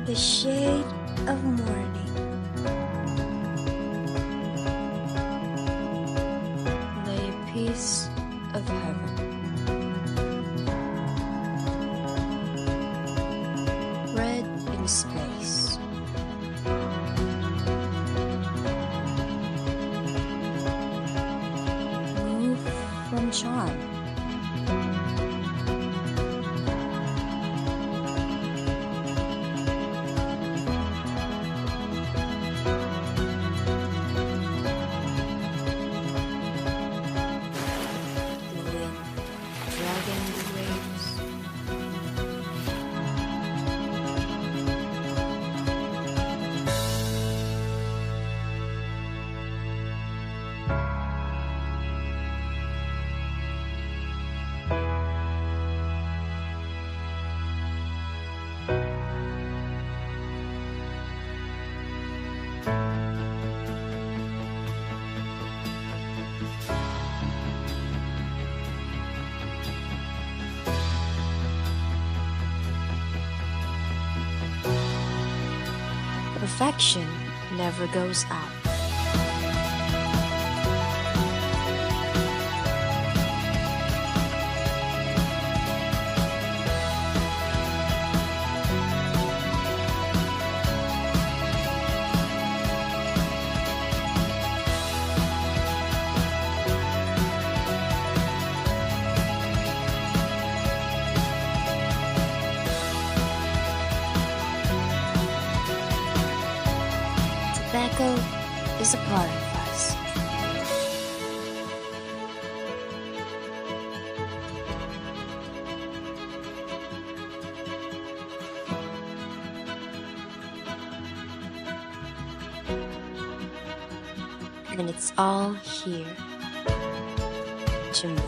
the shade of morning, lay a piece of heaven. Red in space. Move from charm. Perfection never goes out. Tobacco is a part of us. And it's all here, Jember.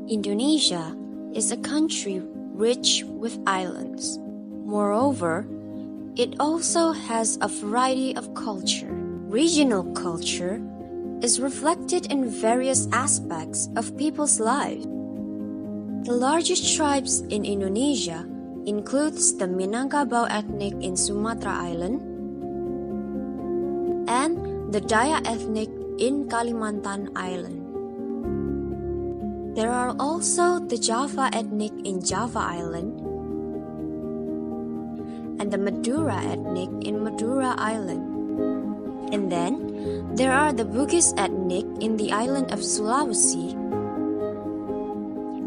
Indonesia is a country rich with islands. Moreover, it also has a variety of culture. Regional culture is reflected in various aspects of people's lives. The largest tribes in Indonesia includes the Minangkabau ethnic in Sumatra Island and the Dayak ethnic in Kalimantan Island. There are also the Java ethnic in Java Island and the Madura ethnic in Madura Island. And then there are the Bugis ethnic in the island of Sulawesi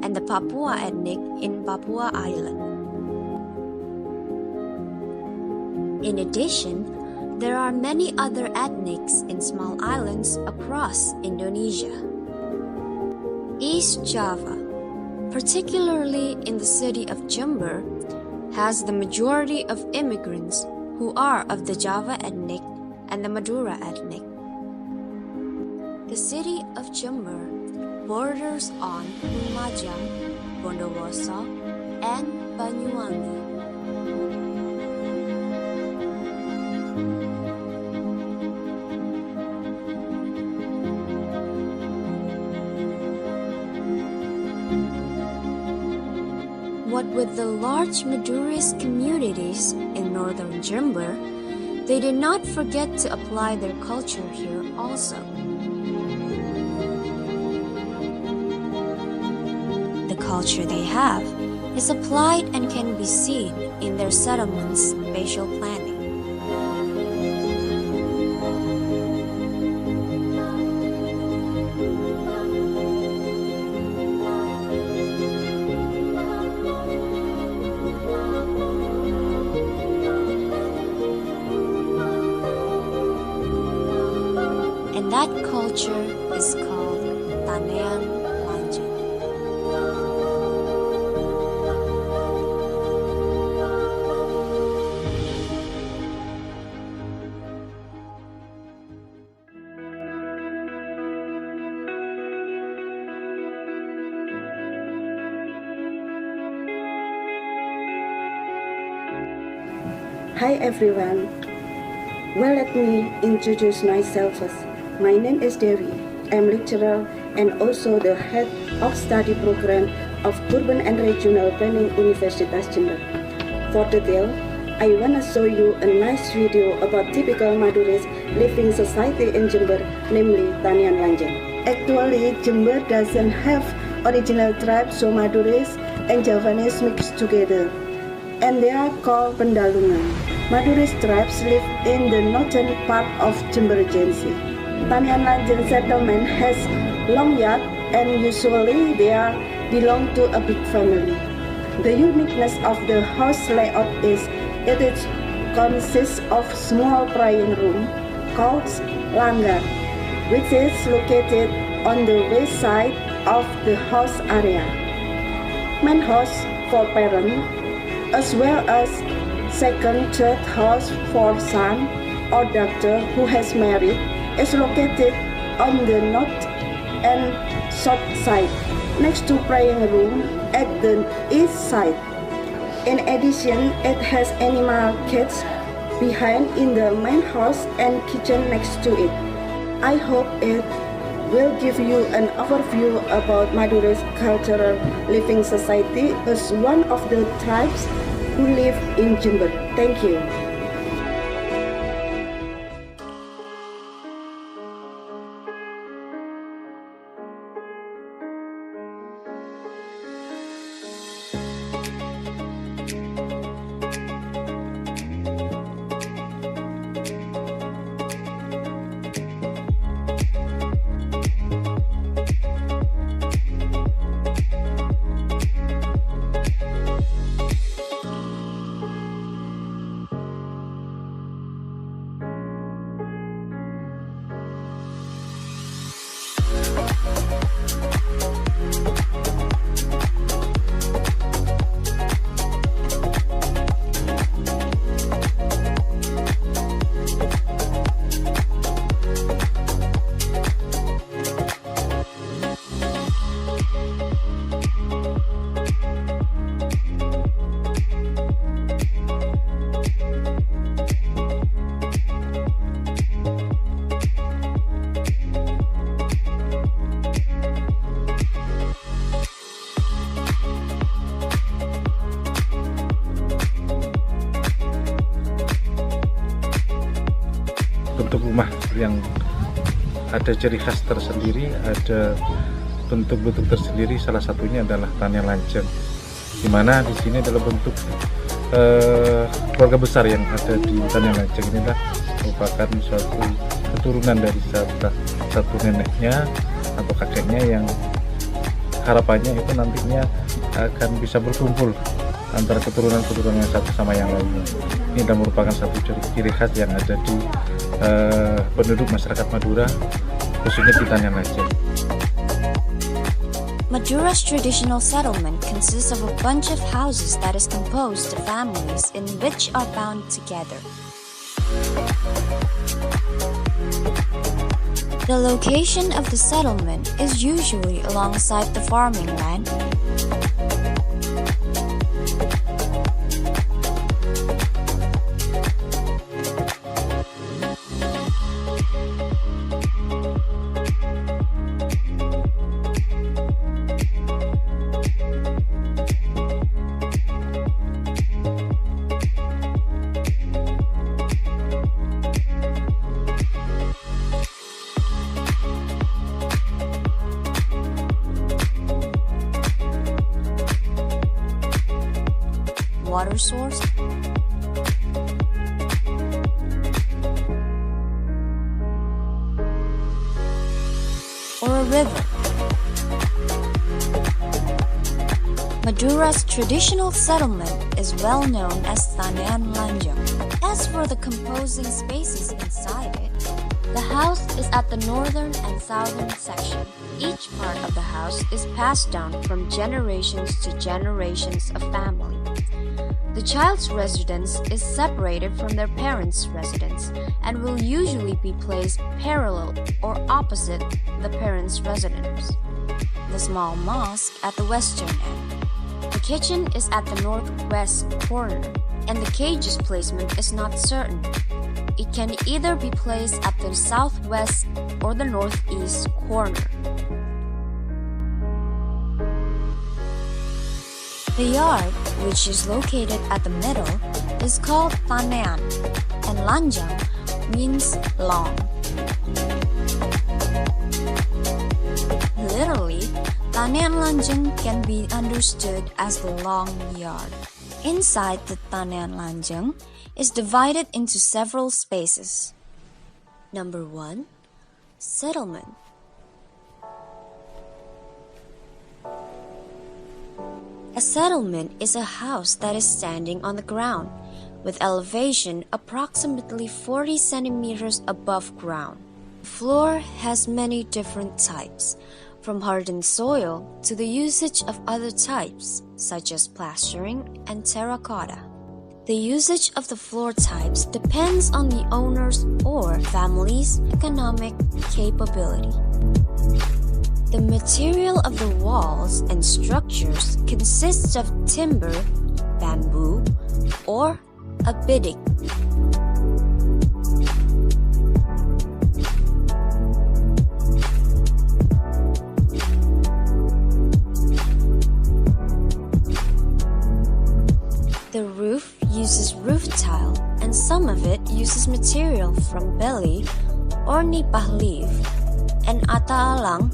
and the Papua ethnic in Papua Island. In addition, there are many other ethnics in small islands across Indonesia. East Java, particularly in the city of Jember, has the majority of immigrants who are of the Java ethnic and the Madura ethnic. The city of Jember borders on Lumajang, Bondowoso, and Banyuwangi. What with the large Madurist communities in northern Jember, they did not forget to apply their culture here also. culture they have is applied and can be seen in their settlement's spatial planning. And that culture is called tanean Lanjhang. Hi everyone. Well, let me introduce myself first. My name is Devi. I'm lecturer and also the head of study program of Urban and Regional Planning Universitas Jember. For detail, I wanna show you a nice video about typical Madura's living society in Jember, namely tanean Lanjhang. Actually, Jember doesn't have original tribes, so Madura's and Javanese mixed together, and they are called Pendalungan. Madura's tribes live in the northern part of Jember Agency. Tanean Lanjhang settlement has long yard and usually they belong to a big family. The uniqueness of the house layout is it consists of small praying room called Lanjhang, which is located on the west side of the house area. Main house for parents, as well as second, third house for son or daughter who has married, is located on the north and south side, next to praying room at the east side. In addition, it has animal cages behind in the main house and kitchen next to it. I hope it will give you an overview about Madura's cultural living society as one of the tribes who live in Jember. Thank you. Bentuk rumah yang ada ciri khas tersendiri, ada bentuk-bentuk tersendiri. Salah satunya adalah tanean Lanjhang, di mana di sini adalah bentuk keluarga besar yang ada di tanean Lanjhang. Ini merupakan suatu keturunan dari satu neneknya atau kakeknya yang harapannya itu nantinya akan bisa berkumpul antara keturunan-keturunan yang satu sama yang lainnya. Ini adalah merupakan satu ciri khas yang ada di penduduk masyarakat Madura, khususnya di tanean Lanjhang. Madura's traditional settlement consists of a bunch of houses that is composed of families in which are bound together. The location of the settlement is usually alongside the farming land. source, or a river. Madura's traditional settlement is well known as tanean Lanjhang. As for the composing spaces inside it, the house is at the northern and southern section. Each part of the house is passed down from generations to generations of family. The child's residence is separated from their parents' residence and will usually be placed parallel or opposite the parents' residence. The small mosque at the western end. The kitchen is at the northwest corner, and the cage's placement is not certain. It can either be placed at the southwest or the northeast corner. The yard, which is located at the middle, is called tanean, and Lanjhang means long. Literally, tanean Lanjhang can be understood as the long yard. Inside the tanean Lanjhang is divided into several spaces. Number 1. Settlement. A settlement is a house that is standing on the ground, with elevation approximately 40 centimeters above ground. The floor has many different types, from hardened soil to the usage of other types, such as plastering and terracotta. The usage of the floor types depends on the owner's or family's economic capability. The material of the walls and structures consists of timber, bamboo, or a bidik. The roof uses roof tile, and some of it uses material from belly or nipah leaf and ataalang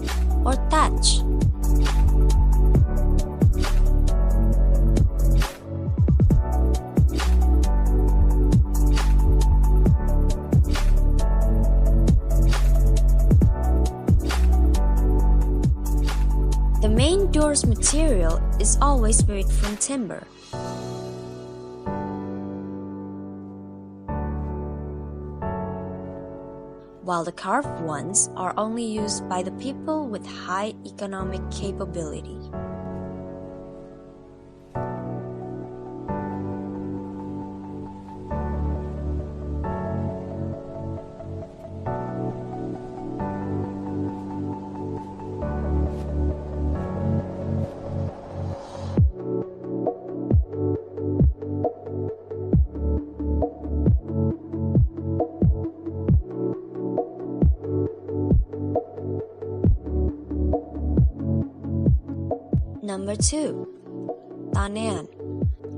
or thatch. The main door's material is always made from timber. While the carved ones are only used by the people with high economic capability. Number 2. Tanean.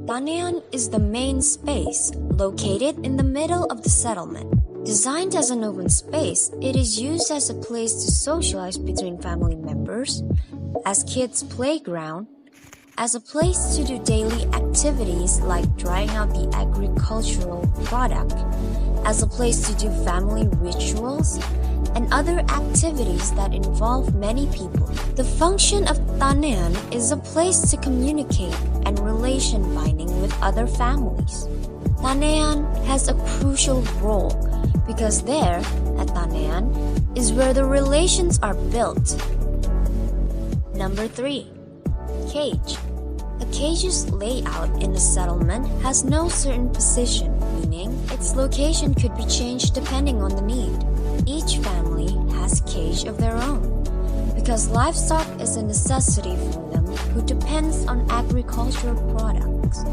Tanean is the main space located in the middle of the settlement. Designed as an open space, it is used as a place to socialize between family members, as kids' playground, as a place to do daily activities like drying out the agricultural product, as a place to do family rituals, and other activities that involve many people. The function of tanean is a place to communicate and relation binding with other families. Tanean has a crucial role because there, at tanean, is where the relations are built. Number 3. Cage. A cage's layout in the settlement has no certain position, meaning its location could be changed depending on the need. Each family has a cage of their own, because livestock is a necessity for them who depends on agricultural products.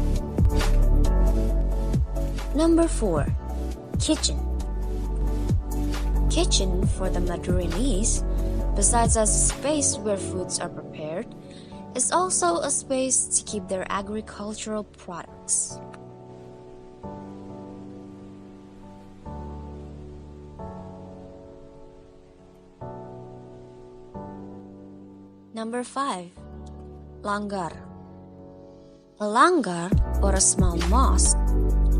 Number 4. Kitchen. Kitchen for the Madurinese, besides as a space where foods are prepared, is also a space to keep their agricultural products. Number 5. Langgar. A langar, or a small mosque,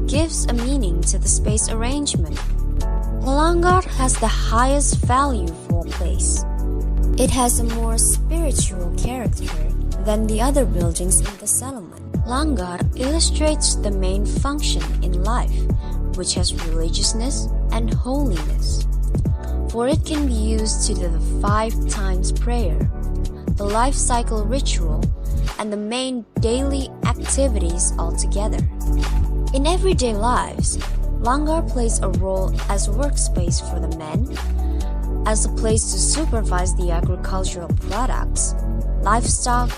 gives a meaning to the space arrangement. A langar has the highest value for a place. It has a more spiritual character than the other buildings in the settlement. Langar illustrates the main function in life, which has religiousness and holiness. For it can be used to do the 5 times prayer, the life cycle ritual, and the main daily activities altogether. In everyday lives, langar plays a role as a workspace for the men, as a place to supervise the agricultural products, livestock,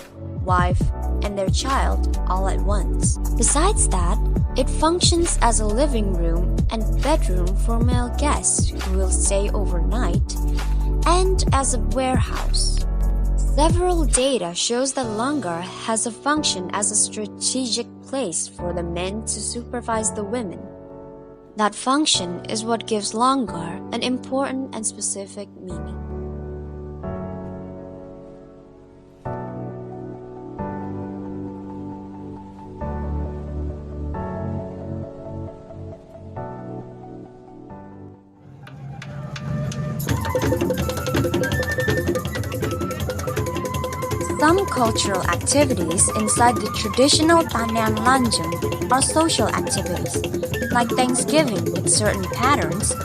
wife, and their child all at once. Besides that, it functions as a living room and bedroom for male guests who will stay overnight, and as a warehouse. Several data shows that langar has a function as a strategic place for the men to supervise the women. That function is what gives langar an important and specific meaning. Some cultural activities inside the traditional tanean Lanjhang are social activities, like Thanksgiving with certain patterns,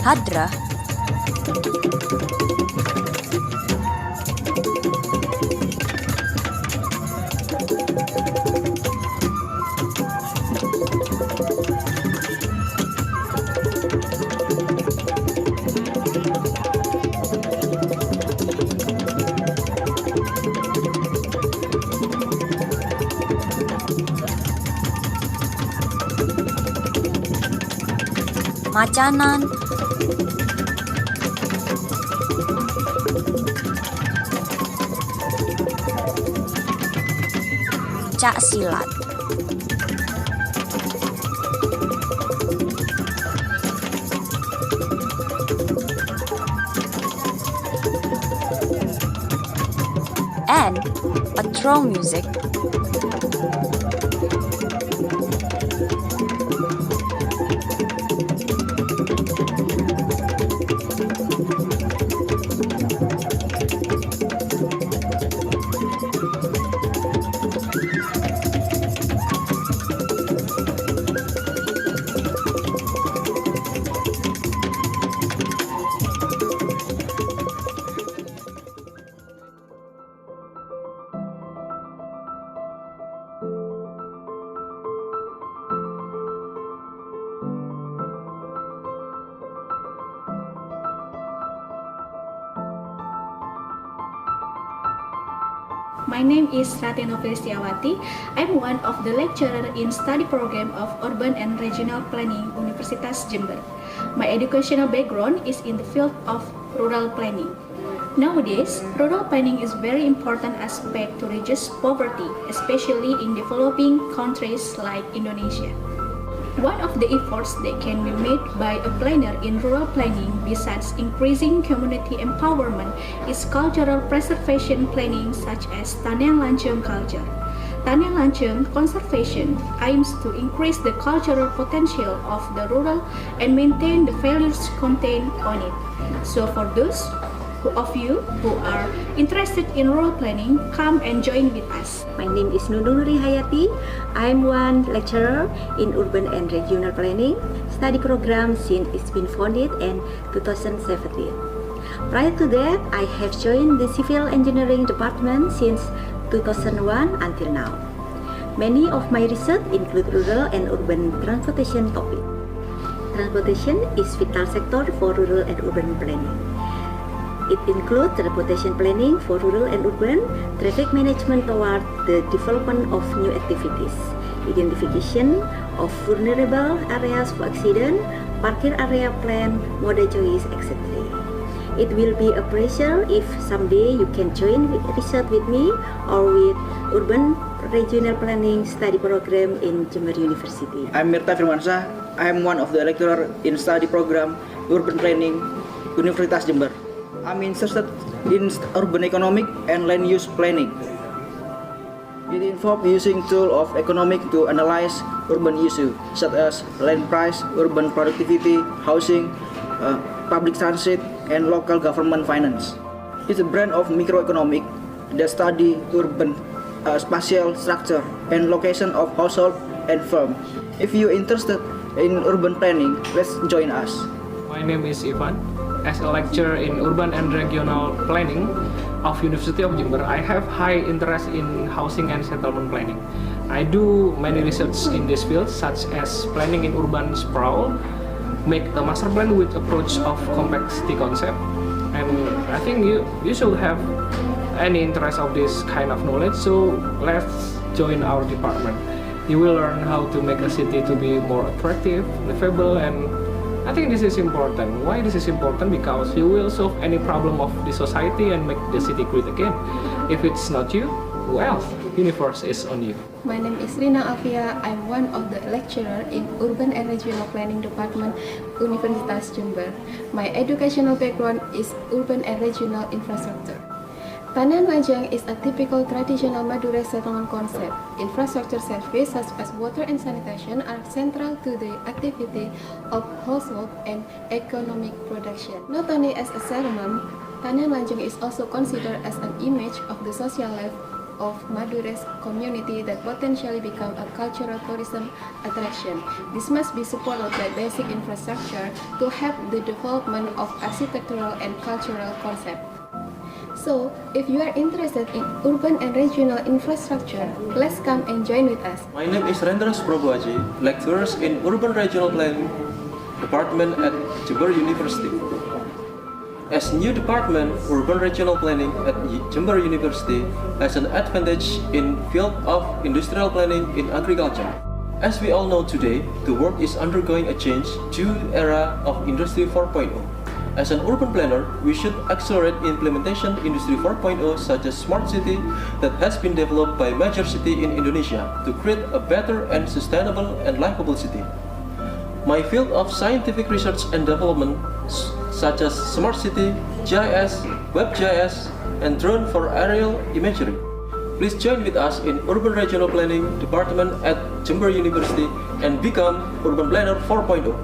hadra, macanan, cak silat, and a throw music. My name is Rateno Kristiawati. I'm one of the lecturer in study program of Urban and Regional Planning, Universitas Jember. My educational background is in the field of rural planning. Nowadays, rural planning is very important aspect to reduce poverty, especially in developing countries like Indonesia. One of the efforts that can be made by a planner in rural planning, besides increasing community empowerment, is cultural preservation planning such as tanean Lanjhang culture. Tanean Lanjhang conservation aims to increase the cultural potential of the rural and maintain the values contained on it. So for those of you who are interested in rural planning, come and join with us. My name is Nunung Nuri Hayati. I'm one lecturer in Urban and Regional Planning study program since it's been founded in 2017. Prior to that, I have joined the Civil Engineering Department since 2001 until now. Many of my research include rural and urban transportation topics. Transportation is vital sector for rural and urban planning. It includes transportation planning for rural and urban, traffic management toward the development of new activities, identification of vulnerable areas for accident, parking area plan, mode choice, etc. It will be a pleasure if someday you can join research with me or with Urban Regional Planning Study Program in Jember University. I'm Mirta Firmansyah. I am one of the lecturer in study program Urban Planning, Universitas Jember. I'm interested in urban economic and land use planning. It involves using tools of economic to analyze urban issues such as land price, urban productivity, housing, public transit, and local government finance. It's a brand of microeconomic that study urban spatial structure and location of household and firm. If you're interested in urban planning, let's join us. My name is Ivan. As a lecturer in urban and regional planning of University of Jember, I have high interest in housing and settlement planning. I do many research in this field, such as planning in urban sprawl, make a master plan with approach of complexity concept, and I think you should have any interest of this kind of knowledge, so let's join our department. You will learn how to make a city to be more attractive, livable, and I think this is important. Why this is important? Because you will solve any problem of the society and make the city great again. If it's not you, who else? Universe is on you. My name is Rina Alfia. I'm one of the lecturer in Urban and Regional Planning Department, Universitas Jember. My educational background is urban and regional infrastructure. Tanean Lanjhang is a typical traditional Madura settlement concept. Infrastructure services such as water and sanitation are central to the activity of household and economic production. Not only as a settlement, Tanean Lanjhang is also considered as an image of the social life of Madura's community that potentially become a cultural tourism attraction. This must be supported by basic infrastructure to help the development of architectural and cultural concepts. So, if you are interested in urban and regional infrastructure, let's come and join with us. My name is Rendra Suprabuaji, lecturer in Urban Regional Planning Department at Jember University. As new department, Urban Regional Planning at Jember University has an advantage in field of industrial planning in agriculture. As we all know today, the world is undergoing a change to the era of Industry 4.0. As an urban planner, we should accelerate implementation Industry 4.0 such as smart city that has been developed by major city in Indonesia to create a better and sustainable and livable city. My field of scientific research and development such as smart city, GIS, WebGIS, and drone for aerial imagery. Please join with us in Urban Regional Planning Department at Jember University and become Urban Planner 4.0.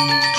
you.